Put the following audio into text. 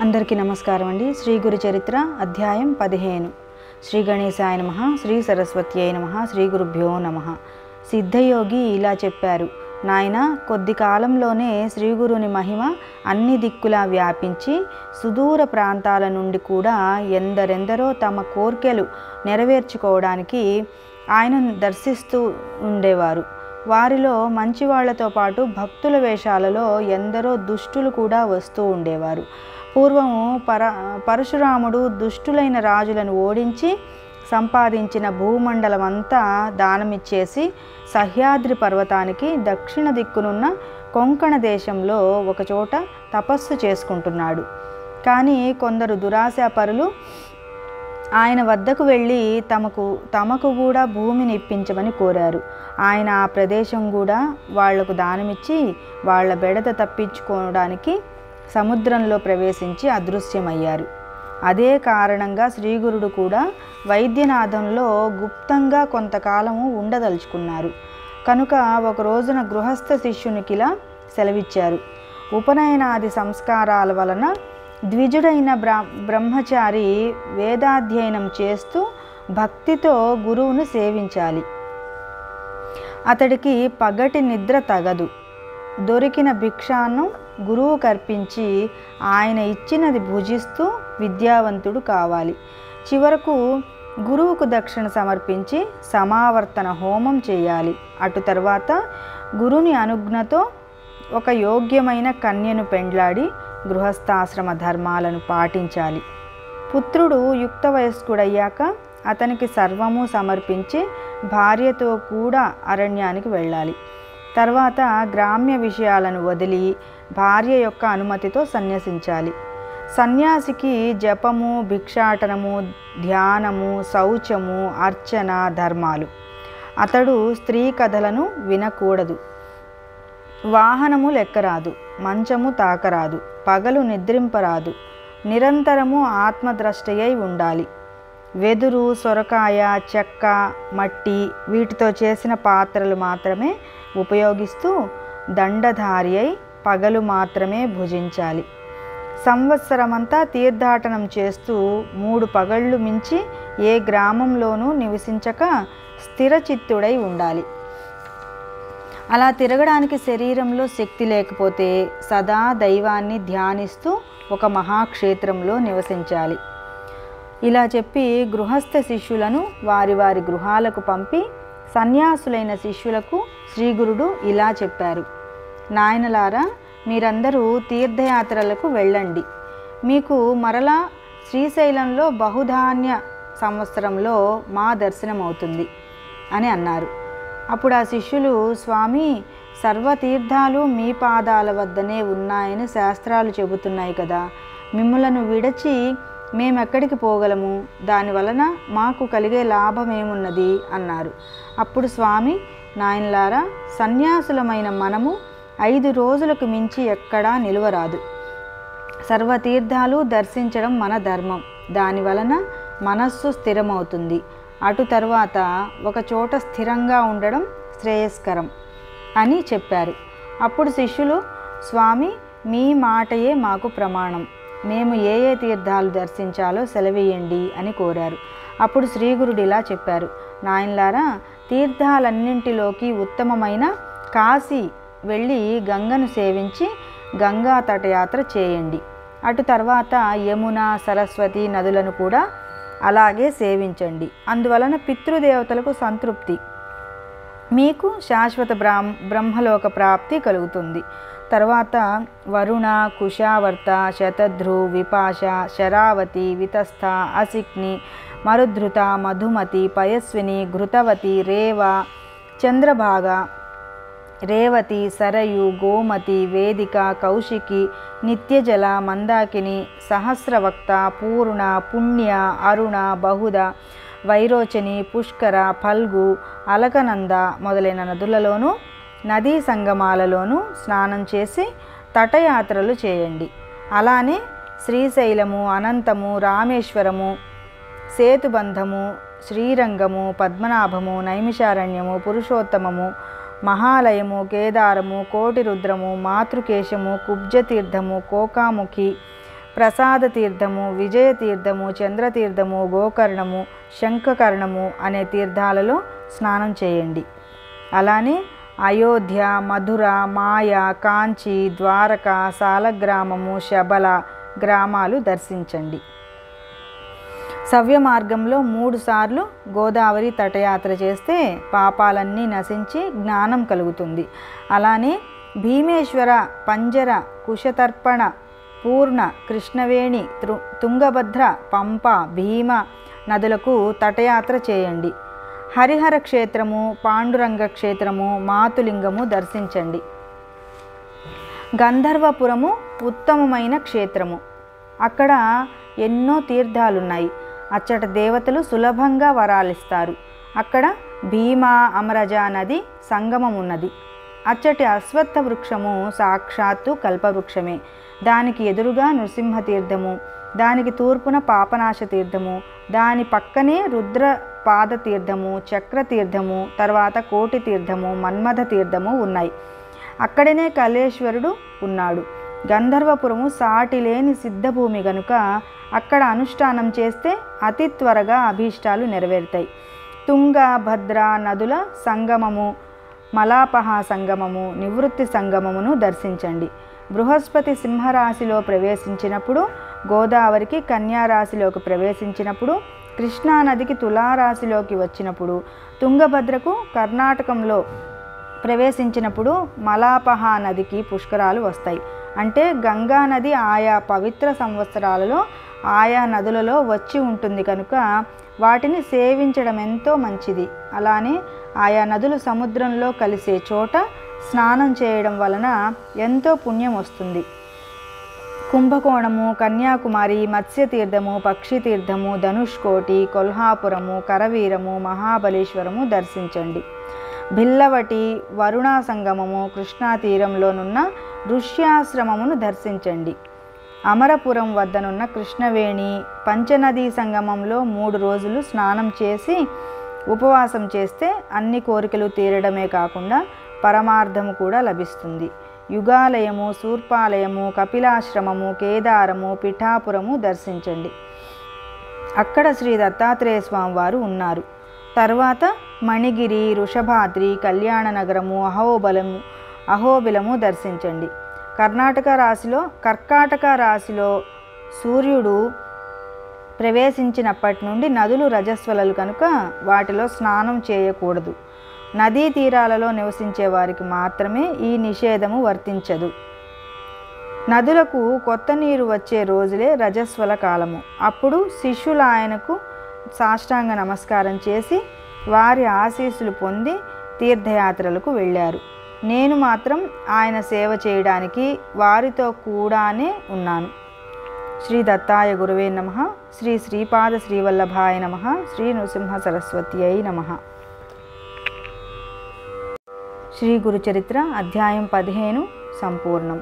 అందరికీ నమస్కారం అండి. శ్రీ గురు చరిత్ర అధ్యాయం 15. శ్రీ గణేశాయ నమః, శ్రీ సరస్వత్యై నమః, శ్రీ గురుభ్యో నమః. సిద్ధయోగి ఇలా చెప్పారు: నాయన, కొద్ది కాలంలోనే శ్రీ గురుని మహిమ అన్ని దిక్కులా వ్యాపించి సుదూర ప్రాంతాల నుండి కూడా ఎందరెందరో తమ కోర్కెలు నెరవేర్చుకోవడానికి ఆయనను దర్శిస్తూ ఉండేవారు. వారిలో మంచివాళ్లతో పాటు భక్తుల వేషాలలో ఎందరో దుష్టులు కూడా వస్తూ ఉండేవారు. పూర్వము పరశురాముడు దుష్టులైన రాజులను ఓడించి సంపాదించిన భూమండలమంతా దానమిచ్చేసి సహ్యాద్రి పర్వతానికి దక్షిణ దిక్కునున్న కొంకణ దేశంలో ఒకచోట తపస్సు చేసుకుంటున్నాడు. కానీ కొందరు దురాశాపరులు ఆయన వద్దకు వెళ్ళి తమకు కూడా భూమిని ఇప్పించమని కోరారు. ఆయన ఆ ప్రదేశం కూడా వాళ్లకు దానమిచ్చి వాళ్ల బెడద తప్పించుకోవడానికి సముద్రంలో ప్రవేశించి అదృశ్యమయ్యారు. అదే కారణంగా శ్రీగురుడు కూడా వైద్యనాథంలో గుప్తంగా కొంతకాలము ఉండదలుచుకున్నారు. కనుక ఒక రోజున గృహస్థ శిష్యునికిలా సెలవిచ్చారు: ఉపనయనాది సంస్కారాల వలన ద్విజుడైన బ్రహ్మచారి వేదాధ్యయనం చేస్తూ భక్తితో గురువును సేవించాలి. అతడికి పగటి నిద్ర తగదు. దొరికిన భిక్షాను గురువు కర్పించి ఆయన ఇచ్చినది భుజిస్తూ విద్యావంతుడు కావాలి. చివరకు గురువుకు దక్షిణ సమర్పించి సమావర్తన హోమం చేయాలి. అటు తర్వాత గురుని అనుజ్ఞతో ఒక యోగ్యమైన కన్యను పెండ్లాడి గృహస్థాశ్రమ ధర్మాలను పాటించాలి. పుత్రుడు యుక్త వయస్కుడయ్యాక అతనికి సర్వము సమర్పించి భార్యతో కూడా అరణ్యానికి వెళ్ళాలి. తర్వాత గ్రామ్య విషయాలను వదిలి భార్య యొక్క అనుమతితో సన్యసించాలి. సన్యాసికి జపము, భిక్షాటనము, ధ్యానము, శౌచము, అర్చన ధర్మాలు. అతడు స్త్రీ కథలను వినకూడదు. వాహనము లెక్కరాదు, మంచము తాకరాదు, పగలు నిద్రింపరాదు. నిరంతరము ఆత్మద్రష్టయై ఉండాలి. వెదురు, సొరకాయ, చెక్క, మట్టి వీటితో చేసిన పాత్రలు మాత్రమే ఉపయోగిస్తూ దండధారి అయి పగలు మాత్రమే భుజించాలి. సంవత్సరమంతా తీర్థాటనం చేస్తూ 3 పగళ్ళు మించి ఏ గ్రామంలోనూ నివసించక స్థిరచిత్తుడై ఉండాలి. అలా తిరగడానికి శరీరంలో శక్తి లేకపోతే సదా దైవాన్ని ధ్యానిస్తూ ఒక మహాక్షేత్రంలో నివసించాలి. ఇలా చెప్పి గృహస్థ శిష్యులను వారి వారి గృహాలకు పంపి సన్యాసులైన శిష్యులకు శ్రీగురుడు ఇలా చెప్పారు: నాయనలారా, మీరందరూ తీర్థయాత్రలకు వెళ్ళండి. మీకు మరలా శ్రీశైలంలో బహుధాన్య సంవత్సరంలో మా దర్శనం అవుతుంది అని అన్నారు. అప్పుడు ఆ శిష్యులు: స్వామి, సర్వతీర్థాలు మీ పాదాల వద్దనే ఉన్నాయని శాస్త్రాలు చెబుతున్నాయి కదా, మిమ్ములను విడచి మేమెక్కడికి పోగలము? దానివలన మాకు కలిగే లాభమేమున్నది అన్నారు. అప్పుడు స్వామి: నాయనలారా, సన్యాసులమైన మనము 5 రోజులకు మించి ఎక్కడా నిలువరాదు. సర్వతీర్థాలు దర్శించడం మన ధర్మం. దానివలన మనస్సు స్థిరమవుతుంది. అటు తర్వాత ఒక చోట స్థిరంగా ఉండడం శ్రేయస్కరం అని చెప్పారు. అప్పుడు శిష్యులు: స్వామి, మీ మాటయే మాకు ప్రమాణం. మేము ఏ ఏ తీర్థాలు దర్శించాలో సెలవేయండి అని కోరారు. అప్పుడు శ్రీగురుడు ఇలా చెప్పారు: నాయనలారా, తీర్థాలన్నింటిలోకి ఉత్తమమైన కాశీ వెళ్ళి గంగను సేవించి గంగా తటయాత్ర చేయండి. అటు తర్వాత యమున, సరస్వతి నదులను కూడా అలాగే సేవించండి. అందువలన పితృదేవతలకు సంతృప్తి, మీకు శాశ్వత బ్రహ్మలోక ప్రాప్తి కలుగుతుంది. తర్వాత వరుణ, కుశావర్త, శతధ్రు, విపాశ, శరావతి, వితస్థ, అసిక్ని, మరుధృత, మధుమతి, పయస్విని, ఘృతవతి, రేవ, చంద్రభాగ, రేవతి, సరయు, గోమతి, వేదిక, కౌశికి, నిత్యజల, మందాకిని, సహస్రవక్త, పూర్ణ, పుణ్య, అరుణ, బహుద, వైరోచని, పుష్కర, ఫల్గు, అలకనంద మొదలైన నదులలోనూ నదీ సంగమాలలోనూ స్నానం చేసి తటయాత్రలు చేయండి. అలానే శ్రీశైలము, అనంతము, రామేశ్వరము, సేతుబంధము, శ్రీరంగము, పద్మనాభము, నైమిషారణ్యము, పురుషోత్తమము, మహాలయము, కేదారము, కోటి రుద్రము, మాతృకేశము, కుబ్జతీర్థము, కోకాముఖి, ప్రసాద తీర్థము, విజయ తీర్థము, చంద్రతీర్థము, గోకర్ణము, శంఖకర్ణము అనే తీర్థాలలో స్నానం చేయండి. అలానే అయోధ్య, మధుర, మాయ, కాంచి, ద్వారక, సాలగ్రామము, శబల గ్రామాలు దర్శించండి. సవ్య మార్గంలో 3 సార్లు గోదావరి తటయాత్ర చేస్తే పాపాలన్నీ నశించి జ్ఞానం కలుగుతుంది. అలానే భీమేశ్వర, పంజర, కుశతర్పణ, పూర్ణ, కృష్ణవేణి, తుంగభద్ర, పంప, భీమ నదులకు తటయాత్ర చేయండి. హరిహర క్షేత్రము, పాండురంగ క్షేత్రము, మాతులింగము దర్శించండి. గంధర్వపురము ఉత్తమమైన క్షేత్రము. అక్కడ ఎన్నో తీర్థాలున్నాయి. అచ్చట దేవతలు సులభంగా వరాలిస్తారు. అక్కడ భీమా అమరజ నది సంగమం ఉన్నది. అచ్చటి అశ్వత్థ వృక్షము సాక్షాత్తు కల్పవృక్షమే. దానికి ఎదురుగా నృసింహ తీర్థము, దానికి తూర్పున పాపనాశ తీర్థము, దాని పక్కనే రుద్రపాద తీర్థము, చక్ర తీర్థము, తర్వాత కోటి తీర్థము, మన్మథ తీర్థము ఉన్నాయి. అక్కడనే కలేశ్వరుడు ఉన్నాడు. గంధర్వపురము సాటి లేని సిద్ధభూమి గనుక అక్కడ అనుష్ఠానం చేస్తే అతి త్వరగా అభీష్టాలు నెరవేరుతాయి. తుంగ, భద్ర నదుల సంగమము, మలాపహ సంగమము, నివృత్తి సంగమమును దర్శించండి. బృహస్పతి సింహరాశిలో ప్రవేశించినప్పుడు, గోదావరికి కన్యారాశిలోకి ప్రవేశించినప్పుడు, కృష్ణానదికి తులారాశిలోకి వచ్చినప్పుడు, తుంగభద్రకు కర్ణాటకంలో ప్రవేశించినప్పుడు మలాపహ నదికి పుష్కరాలు వస్తాయి. అంటే గంగా నది ఆయా పవిత్ర సంవత్సరాలలో ఆయా నదులలో వచ్చి ఉంటుంది కనుక వాటిని సేవించడం ఎంతో మంచిది. అలానే ఆయా నదులు సముద్రంలో కలిసే చోట స్నానం చేయడం వలన ఎంతో పుణ్యం వస్తుంది. కుంభకోణము, కన్యాకుమారి, మత్స్యతీర్థము, పక్షితీర్థము, ధనుష్కోటి, కొల్హాపురము, కరవీరము, మహాబలేశ్వరము దర్శించండి. భిల్లవటి, వరుణా సంగమము, కృష్ణా తీరంలోనున్న ఋష్యాశ్రమమును దర్శించండి. అమరపురం వద్దనున్న కృష్ణవేణి, పంచనదీ సంగమంలో 3 రోజులు స్నానం చేసి ఉపవాసం చేస్తే అన్ని కోరికలు తీరడమే కాకుండా పరమార్థము కూడా లభిస్తుంది. యుగాలయము, శూర్పాలయము, కపిలాశ్రమము, కేదారము, పిఠాపురము దర్శించండి. అక్కడ శ్రీ దత్తాత్రేయ స్వామి వారు ఉన్నారు. తర్వాత మణిగిరి, వృషభాద్రి, కళ్యాణనగరము, అహోబిలము దర్శించండి. కర్కాటక రాశిలో సూర్యుడు ప్రవేశించినప్పటి నుండి నదులు రజస్వలలు కనుక వాటిలో స్నానం చేయకూడదు. నదీ తీరాలలో నివసించే వారికి మాత్రమే ఈ నిషేధము వర్తించదు. నదులకు కొత్త నీరు వచ్చే రోజులే రజస్వల కాలము. అప్పుడు శిష్యులు ఆయనకు సాష్టాంగ నమస్కారం చేసి వారి ఆశీస్సులు పొంది తీర్థయాత్రలకు వెళ్ళారు. నేను మాత్రం ఆయన సేవ చేయడానికి వారితో కూడానే ఉన్నాను. శ్రీ దత్తాయ గురువే నమః. శ్రీ శ్రీపాద శ్రీవల్లభాయ నమః. శ్రీ నృసింహ సరస్వత్యై నమః. శ్రీ గురుచరిత్ర అధ్యాయం 15 సంపూర్ణం.